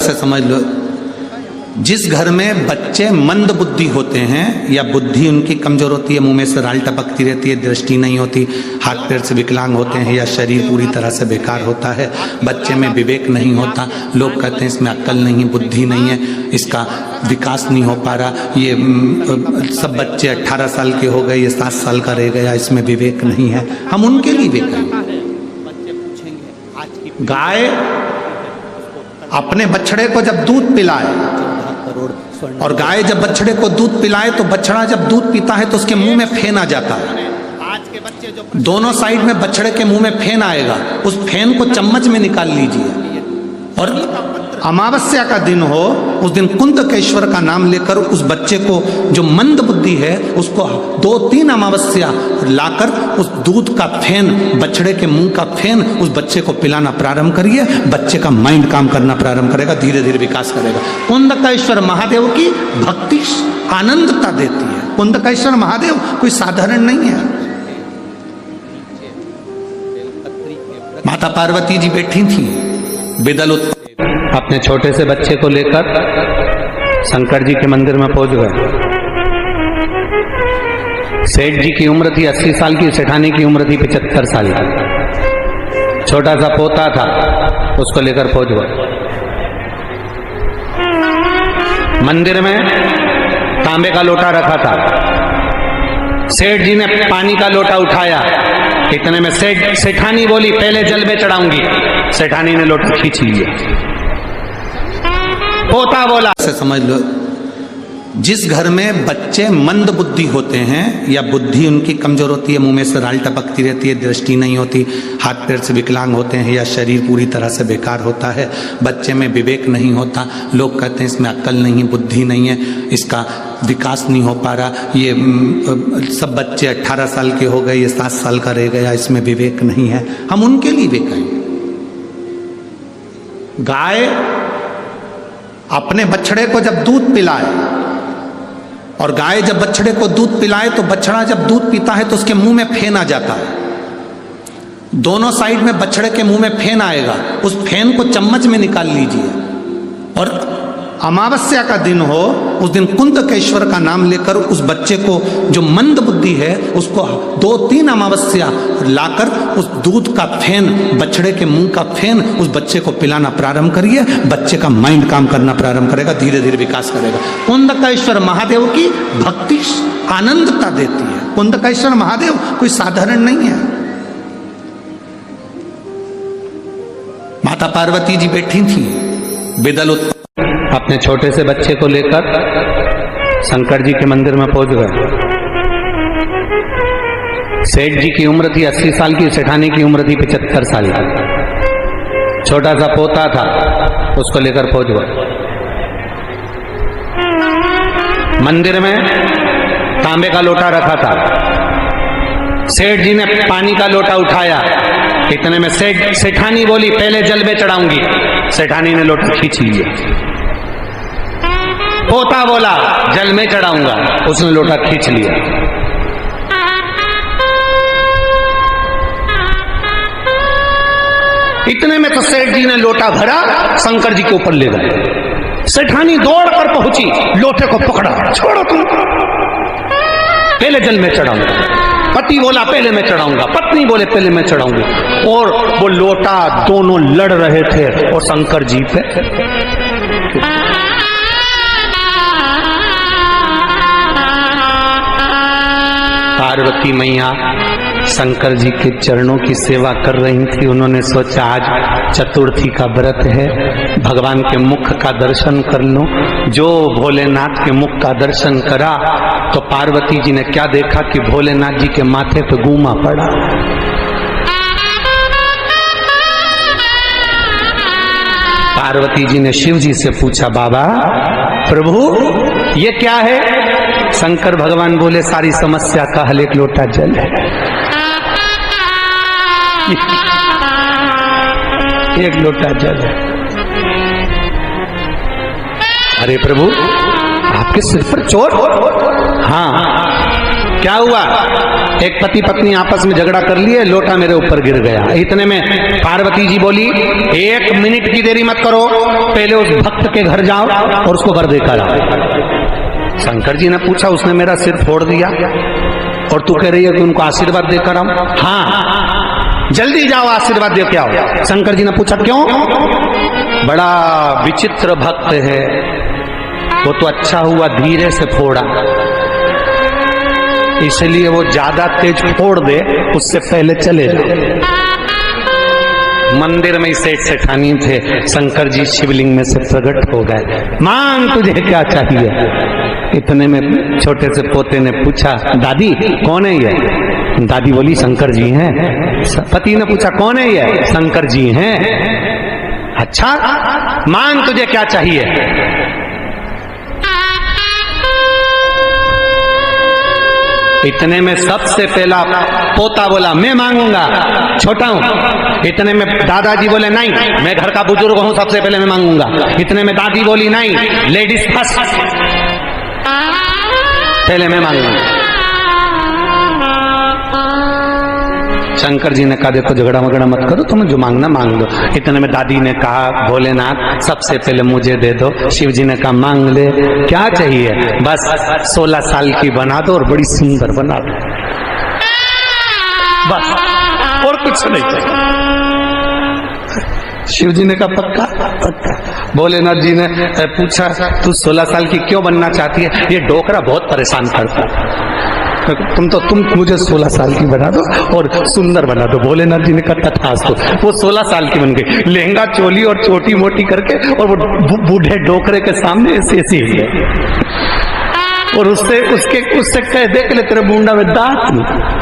से समझ लो, जिस घर में बच्चे मंद बुद्धि होते हैं या बुद्धि उनकी कमजोर होती है, मुंह में से राल टपकती रहती है, दृष्टि नहीं होती, हाथ पैर से विकलांग होते हैं या शरीर पूरी तरह से बेकार होता है, बच्चे में विवेक नहीं होता, लोग कहते हैं इसमें अक्ल नहीं, बुद्धि नहीं है, इसका विकास नहीं हो पा रहा, ये सब बच्चे 18 साल के हो गए, ये 7 साल का रह गया, इसमें विवेक नहीं है, हम उनके लिए विवेक हैं। गाय अपने बछड़े को जब दूध पिलाए, और गाय जब बछड़े को दूध पिलाए तो बछड़ा जब दूध पीता है तो उसके मुंह में फेन आ जाता है। दोनों साइड में बछड़े के मुंह में फेन आएगा, उस फेन को चम्मच में निकाल लीजिए, और अमावस्या का दिन हो, उस दिन कुंतकेश्वर का नाम लेकर उस बच्चे को, जो मंद बुद्धि है, उसको 2-3 अमावस्या लाकर उस दूध का फेन, बछड़े के मुंह का फेन उस बच्चे को पिलाना प्रारंभ करिए, बच्चे का माइंड काम करना प्रारंभ करेगा, धीरे धीरे विकास करेगा। कुंतकेश्वर महादेव की भक्ति आनंदता देती है। कुंतकेश्वर महादेव कोई साधारण नहीं है। माता पार्वती जी बैठी थी, बिदल अपने छोटे से बच्चे को लेकर शंकर जी के मंदिर में पहुंच गए। सेठ जी की उम्र थी 80 साल की, सेठानी की उम्र थी 75 साल की। छोटा सा पोता था, उसको लेकर पहुंच गए। मंदिर में तांबे का लोटा रखा था, सेठ जी ने पानी का लोटा उठाया, इतने में सेठानी बोली पहले जल में चढ़ाऊंगी, सेठानी ने लोटा खींच लिया। पोता बोला, से समझ लो, जिस घर में बच्चे मंद बुद्धि होते हैं या बुद्धि उनकी कमजोर होती है, मुंह में से राल टपकती रहती है, दृष्टि नहीं होती, हाथ पैर से विकलांग होते हैं या शरीर पूरी तरह से बेकार होता है, बच्चे में विवेक नहीं होता, लोग कहते हैं इसमें अक्ल नहीं, बुद्धि नहीं है, इसका विकास नहीं हो पा रहा, ये सब बच्चे 18 साल के हो गए, ये 7 साल का रह गया, इसमें विवेक नहीं है, हम उनके लिए विवेक हैं। गाय अपने बछड़े को जब दूध पिलाए, और गाय जब बछड़े को दूध पिलाए तो बछड़ा जब दूध पीता है तो उसके मुंह में फेन आ जाता है। दोनों साइड में बछड़े के मुंह में फेन आएगा, उस फेन को चम्मच में निकाल लीजिए, और अमावस्या का दिन हो, उस दिन कुंतकेश्वर का नाम लेकर उस बच्चे को, जो मंद बुद्धि है, उसको 2-3 अमावस्या लाकर उस दूध का फेन, बछड़े के मुंह का फेन उस बच्चे को पिलाना प्रारंभ करिए, बच्चे का माइंड काम करना प्रारंभ करेगा, धीरे धीरे विकास करेगा। कुंतकेश्वर महादेव की भक्ति आनंदता देती है। कुंतकेश्वर महादेव कोई साधारण नहीं है। माता पार्वती जी बैठी थी, बिदल अपने छोटे से बच्चे को लेकर शंकर जी के मंदिर में पहुंच गए। सेठ जी की उम्र थी 80 साल की, सेठानी की उम्र थी 75 साल की। छोटा सा पोता था, उसको लेकर पहुंच गए। मंदिर में तांबे का लोटा रखा था, सेठ जी ने पानी का लोटा उठाया, इतने में सेठानी बोली पहले जल में चढ़ाऊंगी, सेठानी ने लोटा खींच लिया। पोता बोला जल में चढ़ाऊंगा, उसने लोटा खींच लिया। इतने में तो सेठ जी ने लोटा भरा, शंकर जी के ऊपर ले गए। सेठानी दौड़ कर पहुंची, लोटे को पकड़ा, छोड़ो तुम, पहले जल में चढ़ाऊंगा। पति बोला पहले मैं चढ़ाऊंगा, पत्नी बोले पहले मैं चढ़ाऊंगी, और वो लोटा दोनों लड़ रहे थे और शंकर जी पे पार्वती मैया शंकर जी के चरणों की सेवा कर रही थी। उन्होंने सोचा आज चतुर्थी का व्रत है, भगवान के मुख का दर्शन कर लूं। जो भोलेनाथ के मुख का दर्शन करा तो पार्वती जी ने क्या देखा कि भोलेनाथ जी के माथे पे गूमा पड़ा। पार्वती जी ने शिव जी से पूछा, बाबा प्रभु ये क्या है? शंकर भगवान बोले, सारी समस्या का हल एक लोटा जल है। एक लोटा जल है। अरे प्रभु आपके सिर पर चोट? हाँ। क्या हुआ? एक पति पत्नी आपस में झगड़ा कर लिए, लोटा मेरे ऊपर गिर गया। इतने में पार्वती जी बोली, 1 मिनट की देरी मत करो, पहले उस भक्त के घर जाओ और उसको वर देकर आओ। शंकर जी ने पूछा, उसने मेरा सिर फोड़ दिया और तू कह रही है कि उनको आशीर्वाद देकर आओ? हाँ, जल्दी जाओ आशीर्वाद दे के आओ। शंकर जी ने पूछा, क्यों? बड़ा विचित्र भक्त है, वो तो अच्छा हुआ धीरे से फोड़ा, इसलिए वो ज्यादा तेज फोड़ दे, उससे पहले चले जाओ। मंदिर में सेठ सेठानी थे, शंकर जी शिवलिंग में से प्रकट हो गए। मांग तुझे क्या चाहिए? इतने में छोटे से पोते ने पूछा, दादी कौन है ये? दादी बोली, शंकर जी हैं। पति ने पूछा, कौन है ये? शंकर जी हैं। अच्छा, मांग तुझे क्या चाहिए? इतने में सबसे पहला पोता बोला, मैं मांगूंगा, छोटा हूं। इतने में दादाजी बोले, नहीं मैं घर का बुजुर्ग हूं, सबसे पहले मैं मांगूंगा। इतने में दादी बोली, नहीं लेडीज फर्स्ट, पहले मैं मांगूंगा। शंकर जी ने कहा, देखो झगड़ा वगड़ा मत करो, तुम्हें जो मांगना मांग लो। इतने में दादी ने कहा, भोलेनाथ सबसे पहले मुझे दे दो। शिव जी ने कहा, मांग ले, क्या चाहिए? बस 16 साल की बना दो और बड़ी सुंदर बना दो, बस, और कुछ नहीं चाहिए। शिव जी ने कहा, पक्का? पक्का। भोलेनाथ जी ने पूछा, तू 16 साल की क्यों बनना चाहती है? ये डोकरा बहुत परेशान करता है, तुम मुझे 16 साल की बना दो और सुंदर बना दो। भोलेनाथ जी ने कहा, तथास्तु। वो 16 साल की बन गई, लहंगा चोली और छोटी मोटी करके, और वो बूढ़े डोकरे के सामने ऐसे ऐसे और उससे कह दे कि तेरे मुंडा में दांत नहीं।